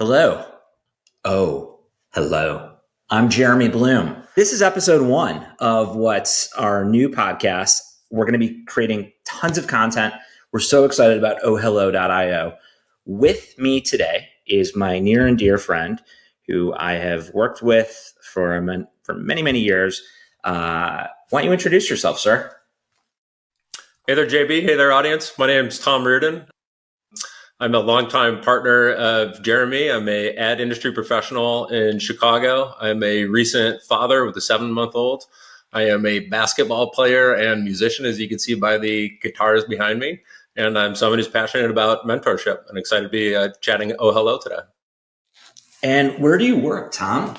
Hello. Oh, hello. I'm Jeremy Bloom. This is episode 1 of what's our new podcast. We're going to be creating tons of content. We're so excited about OhHello.io. With me today is my near and dear friend who I have worked with for many, many years. Why don't you introduce yourself, sir? Hey there, JB. Hey there, audience. My name is Tom Riordan. I'm a longtime partner of Jeremy. I'm an ad industry professional in Chicago. I'm a recent father with a 7-month-old. I am a basketball player and musician, as you can see by the guitars behind me. And I'm someone who's passionate about mentorship and excited to be chatting OhHello today. And where do you work, Tom?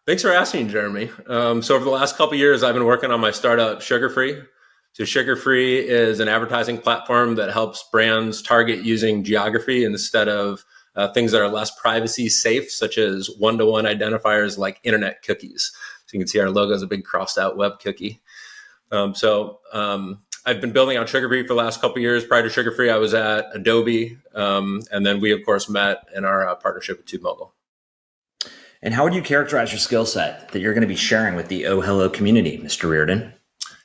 Thanks for asking, Jeremy. So over the last couple of years, I've been working on my startup, SugarFree. So SugarFree is an advertising platform that helps brands target using geography instead of things that are less privacy safe, such as one-to-one identifiers like internet cookies. So you can see our logo is a big crossed out web cookie. I've been building out SugarFree for the last couple of years. Prior to SugarFree, I was at Adobe. And then we, of course, met in our partnership with TubeMogul. And how would you characterize your skill set that you're going to be sharing with the OhHello community, Mr. Riordan?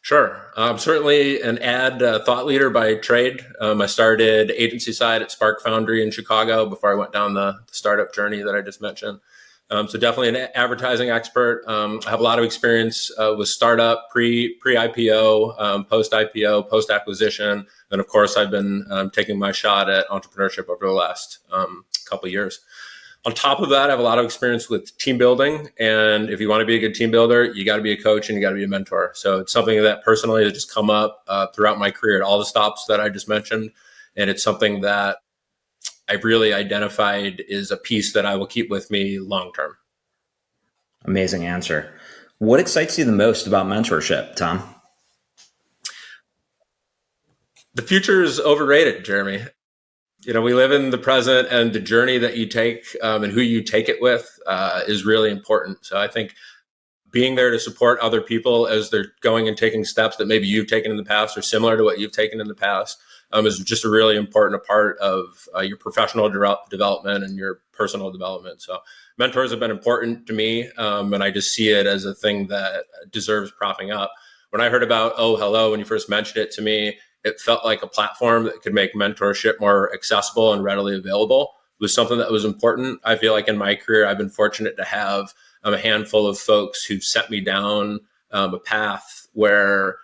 Sure. I'm certainly an ad thought leader by trade. I started agency side at Spark Foundry in Chicago before I went down the startup journey that I just mentioned. So definitely an advertising expert. I have a lot of experience with startup, pre-IPO, post-IPO, post-acquisition. And of course, I've been taking my shot at entrepreneurship over the last couple of years. On top of that, I have a lot of experience with team building. And if you want to be a good team builder, you got to be a coach and you got to be a mentor. So it's something that personally has just come up throughout my career at all the stops that I just mentioned. And it's something that I've really identified is a piece that I will keep with me long term. Amazing answer. What excites you the most about mentorship, Tom? The future is overrated, Jeremy. You know, we live in the present, and the journey that you take and who you take it with is really important. So I think being there to support other people as they're going and taking steps that maybe you've taken in the past or similar to what you've taken in the past is just a really important part of your professional development and your personal development. So mentors have been important to me, and I just see it as a thing that deserves propping up. When I heard about OhHello, when you first mentioned it to me, it felt like a platform that could make mentorship more accessible and readily available. It was something that was important. I feel like in my career, I've been fortunate to have a handful of folks who've set me down a path where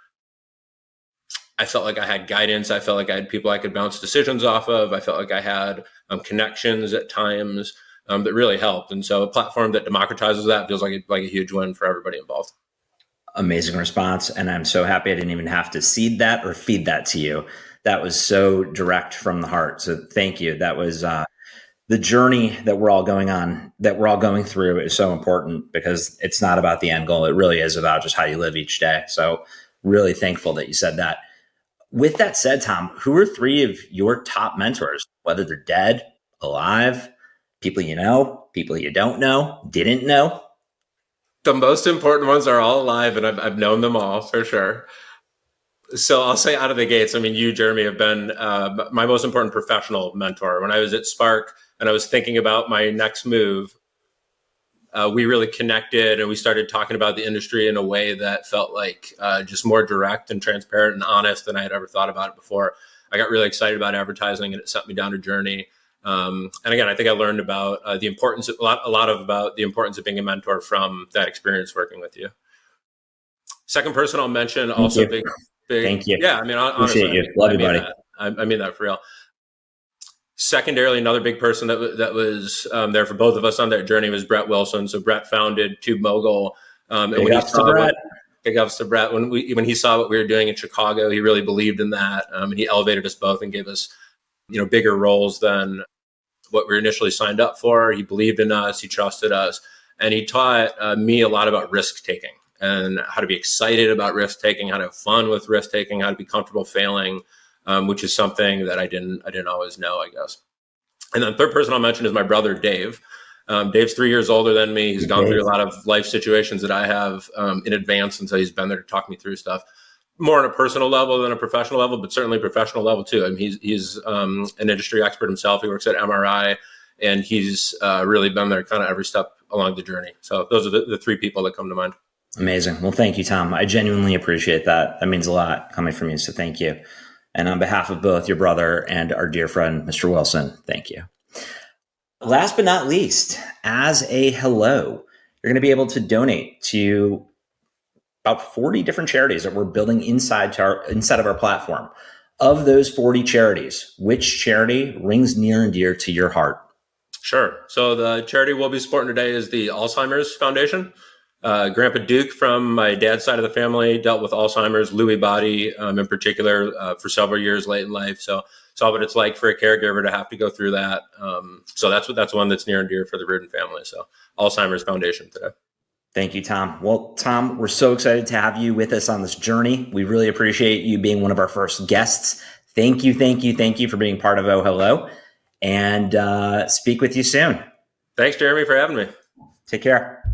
I felt like I had guidance. I felt like I had people I could bounce decisions off of. I felt like I had connections at times that really helped. And so a platform that democratizes that feels like a huge win for everybody involved. Amazing response. And I'm so happy I didn't even have to seed that or feed that to you. That was so direct from the heart. So thank you. That was the journey that we're all going through is so important because it's not about the end goal. It really is about just how you live each day. So really thankful that you said that. With that said, Tom, who are 3 of your top mentors, whether they're dead, alive, people you know, people you don't know, didn't know? The most important ones are all alive, and I've known them all for sure. So I'll say out of the gates, I mean, you, Jeremy, have been my most important professional mentor. When I was at Spark and I was thinking about my next move, we really connected and we started talking about the industry in a way that felt like just more direct and transparent and honest than I had ever thought about it before. I got really excited about advertising and it sent me down a journey. And again, I think I learned about a lot about the importance of being a mentor from that experience working with you. Second person I'll mention, also big. Thank you. Yeah, I mean, honestly, appreciate you. Love you, buddy. I mean that for real. Secondarily, another big person that was there for both of us on that journey was Brett Wilson. So Brett founded TubeMogul. Big ups to Brett. Big ups to Brett. When he saw what we were doing in Chicago, he really believed in that, and he elevated us both and gave us bigger roles than what we initially signed up for. He believed in us. He trusted us. And he taught me a lot about risk taking and how to be excited about risk taking, how to have fun with risk taking, how to be comfortable failing, which is something that I didn't always know, I guess. And then third person I'll mention is my brother, Dave. Dave's 3 years older than me. He's gone through a lot of life situations that I have in advance. And so he's been there to talk me through stuff more on a personal level than a professional level, but certainly professional level too. I mean, he's an industry expert himself. He works at MRI and he's really been there kind of every step along the journey. So those are the three people that come to mind. Amazing. Well, thank you, Tom. I genuinely appreciate that. That means a lot coming from you. So thank you. And on behalf of both your brother and our dear friend, Mr. Wilson, thank you. Last but not least, as a hello, you're going to be able to donate to about 40 different charities that we're building inside of our platform. Of those 40 charities, which charity rings near and dear to your heart? Sure. So the charity we'll be supporting today is the Alzheimer's Foundation. Grandpa Duke from my dad's side of the family dealt with Alzheimer's, Lewy body in particular, for several years late in life. So saw what it's like for a caregiver to have to go through that. So that's one that's near and dear for the Riordan family. So Alzheimer's Foundation today. Thank you, Tom. Well, Tom, we're so excited to have you with us on this journey. We really appreciate you being one of our first guests. Thank you for being part of OhHello, and speak with you soon. Thanks, Jeremy, for having me. Take care.